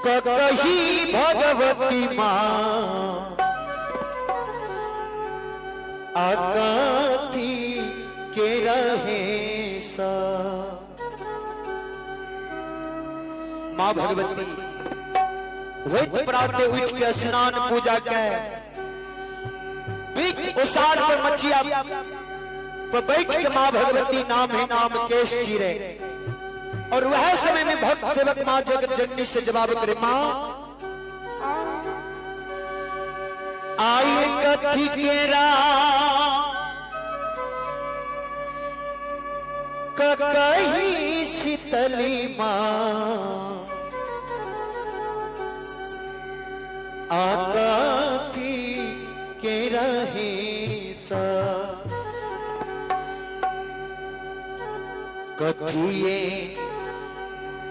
कही भगवती माँ आकाती के रहे सा। माँ भगवती वही प्रातः उठ के स्नान पूजा के बीच उसार पर मचिया पर बैठ के माँ भगवती नाम है नाम केश चीरे। और वह समय में भक्त सेवक माँ जगत जननी से जवाब करे, माँ आये कथी केरा कही शीतली माँ आकाती के रहे सा।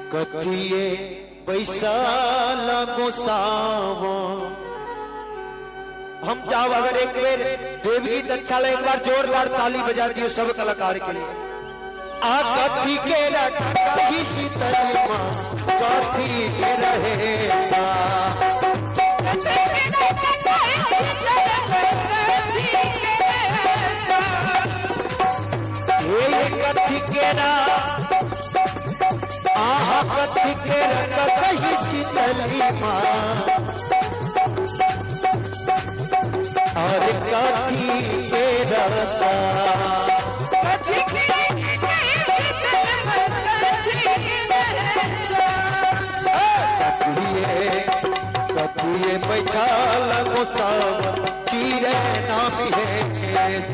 कथिए पैसा लगो सावो। हम चाहो अगर एक बार देवगीत अच्छा लगे, एक बार जोरदार ताली बजा दियो सब कलाकार के लिए। कथी के कही शीतली माँ कथी के रहे सा। कथी केरा आहा कथी केरा कही शीतली माँ और कथी के रसा। कथिए बैठा लगो सब चीरे नाम है केस।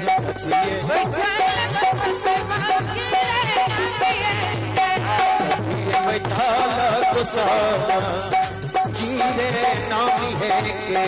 बैठा लगो सब चीरे नाम है के।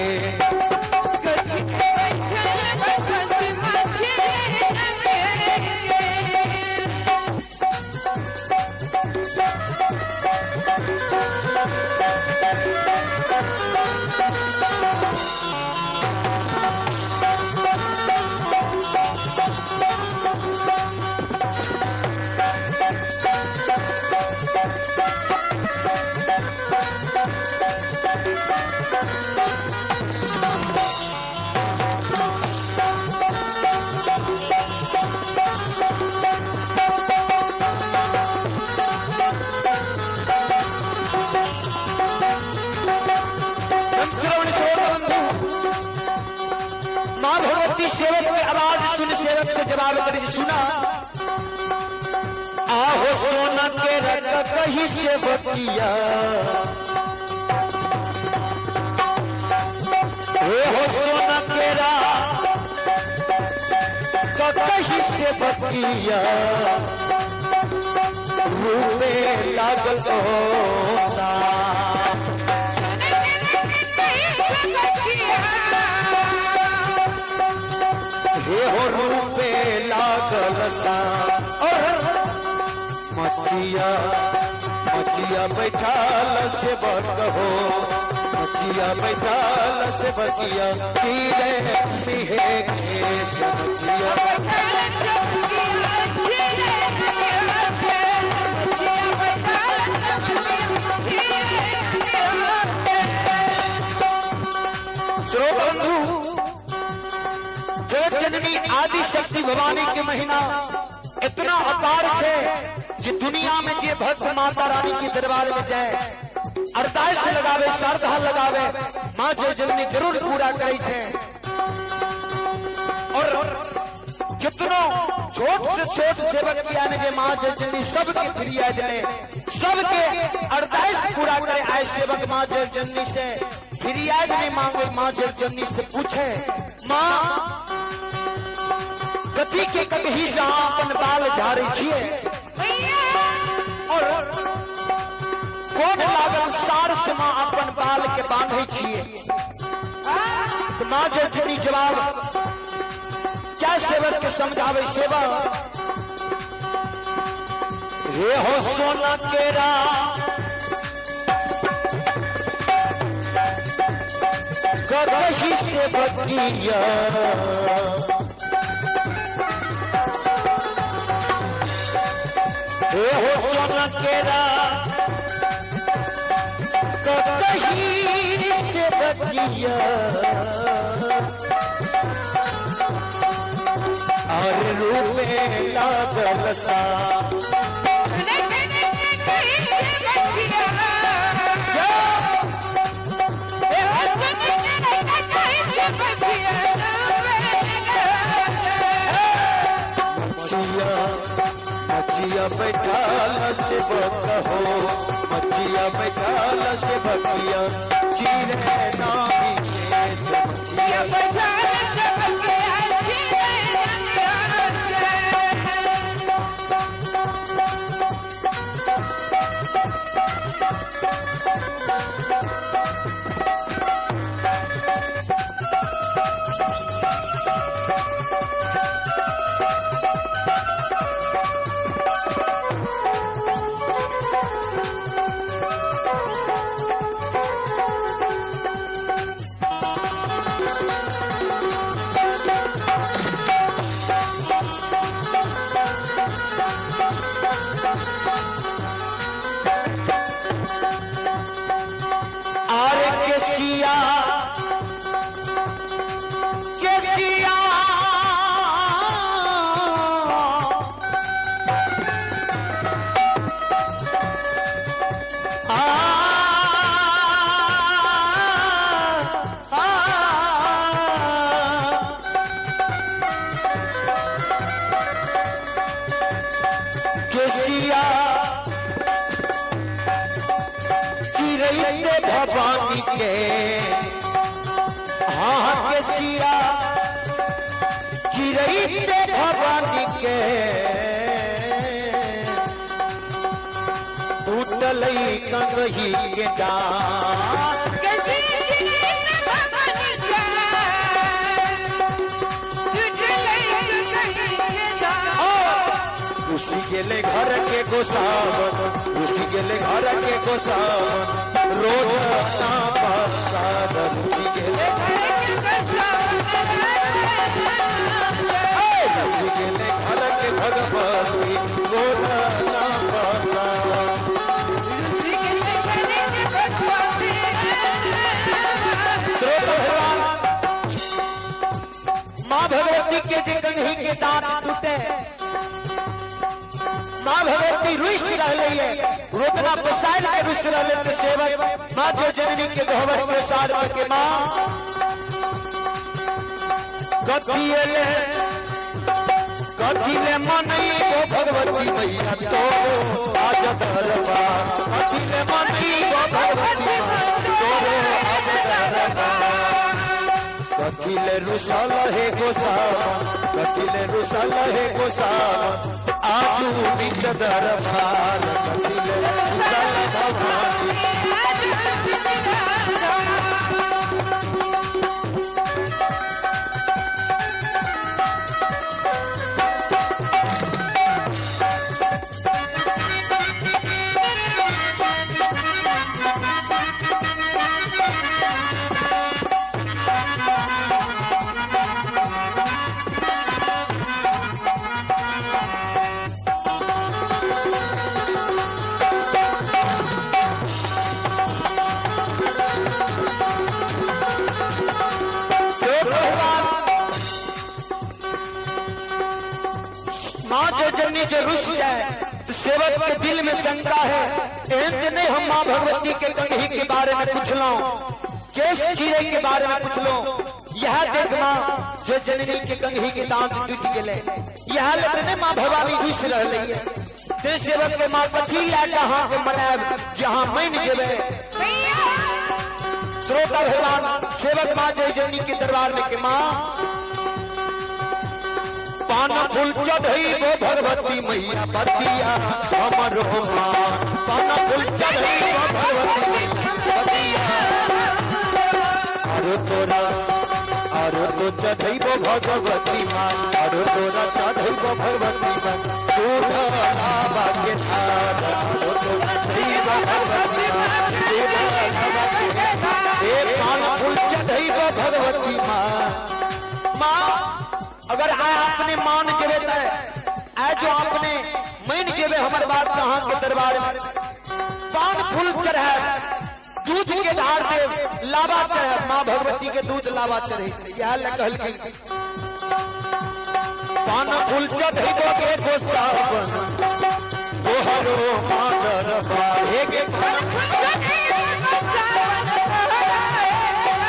माँ भगवती सेवक की आवाज सुन सेवक से जवाब कर सुना, आहो सोना के रख कही सेवकिया। हो सोना के कही सेवकिया रूपे लागल सा। हो रूपे लागल सा। और मचिया बैठाल से बक हो, मचिया बैठाल से बकिया चीरे सिहे केश। जननी आदि शक्ति भवानी के महीना इतना अपार है कि दुनिया में जे भक्त माता रानी के दरबार में जाए अरदास लगावे श्रद्धा लगावे माँ जो जननी जरूर पूरा करे छे। और कितनो छोट से छोट सेवक किया ने जे माँ जो जननी सबके प्रिय दिले सबके अरदास पूरा करे। आए सेवक माँ जो जननी से फिरियाद नहीं मांगे, माँ जो जननी से पूछे, माँ कथी के कभी अपन बाल झाड़ी छिए और कोन लागल सार से माँ अपन बाल के बांधे छिए। तो माँ जो जननी जवाब क्या सेवक के समझावे सेवा। हे हो सोना केरा कही सेवकिया हो सोना केरा बगिया और रूपे लागल सा मचिया बैठाल से बकहो मचिया बैठाल से बकिया चीरे नामी मचिया बैठाल से बकिया चीरे चिरैते भवानी के हाँ के सिया चिरैते भवानी के टूटलई कंगही के डाल उसी गेले घर के गोसावन उसी गेले घर के गोसावन रोज ना पासावन उसी गेले घर के भगवती रोज ना पासावन माँ भगवती के जे कंघी के दांत टूटे माँ भगवती रुइस रहले है रोकना बसाइल के रुइस रहले के सेवक माँ जो जननी के गहवर के सार के माँ कथिले मनई गो भगवती मैया तो आज दरबार कथिले मनई गो भगवती तो आज दरबार कथिले रुसल है गोसावन कथिले रुसल है गोसावन आजू निज दरबार कथिले रुसल भवानी जो रुस जाए तो सेवक के दिल में शंका है नहीं हम माँ भगवती के कंघी के बारे में पूछ लो केस चीरे के बारे में पूछ लो यह देख माँ जो जननी के कंघी के दांत टूट गए यह लेते माँ भवानी रुस रही है ते सेवक के माँ कथी लाटा हाँ के मनाब जहाँ मान जेबे श्रोता भगवान सेवक माँ जय जननी के दरबार में के माँ पान फूल चढ़ई गो भगवती मैया बतिया हमर मान पान फूल चढ़ई गो भगवती बतिया अरे तोरा अरे तो चढ़ई गो भगवती मान अरे तोरा चढ़ई गो भगवती मान तोरा आबा के थार अरे तो चढ़ई गो भगवती मान ए पान फूल चढ़ई गो भगवती मान मां अगर आए आपने मान जेबे आए जो आपने मान जेबे हमारे बात कहाँ के दरबार में पान फूल चढ़ाए 2 दूध के धार से लावा चढ़े, माँ भगवती के दूध लावा चढ़े। यह कहल की पान फूल चढ़ो के गोसावन तोहरो मादर बाहे के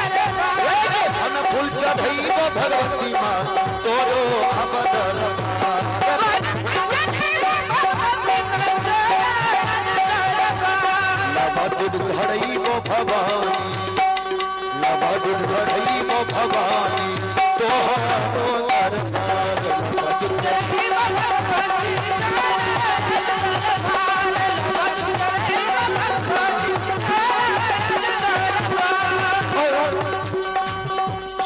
पान फूल चढ़ो भगवती माँ तोरो अवदर दूध घड़ई वो भवानी, लबा दूध घड़ई वो भवानी, तोहरो दरबार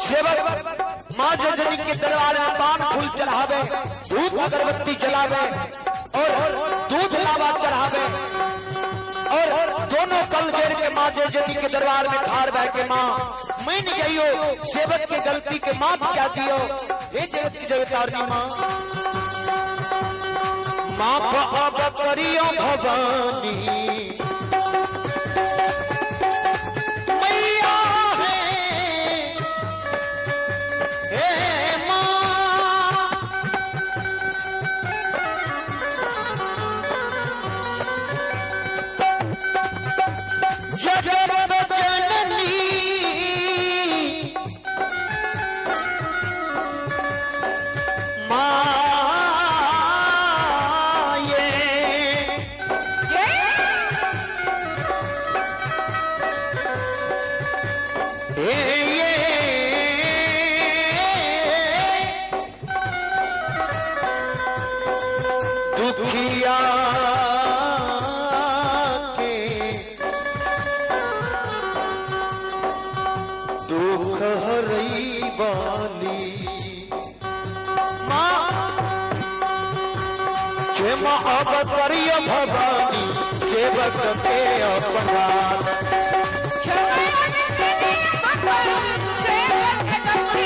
सेवक माँ जननी के दरबार में पान फूल चढ़ावे, धूप अगरबत्ती जलावे और दूध लावा चढ़ावे और दोनों कल घेर के माँ जननी के दरबार में ठाड़ बैठ के माँ मान जाइयो सेवक के गलती के माफ क्या दियो। हे जगत की जगतारनी माँ माफ अब करियो भवानी मैया हे माँ जगत जननी दुखिया के दुख हरई वाली माँ जे माँ अब करियो भवानी सेवक के अपराध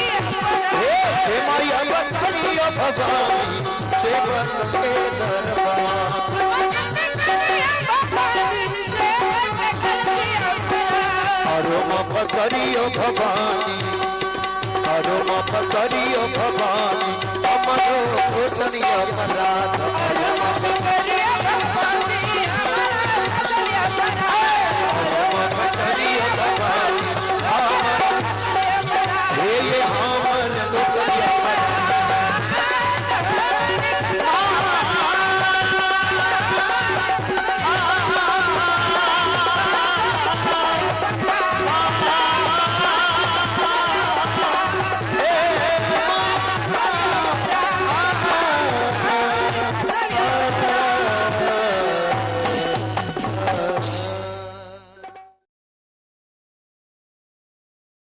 हे माई अब करियो भवानी सेवक के दरबार हरो माफ करियो भवानी हरो माफ करियो भवानी हमरो भूतनिया अपराध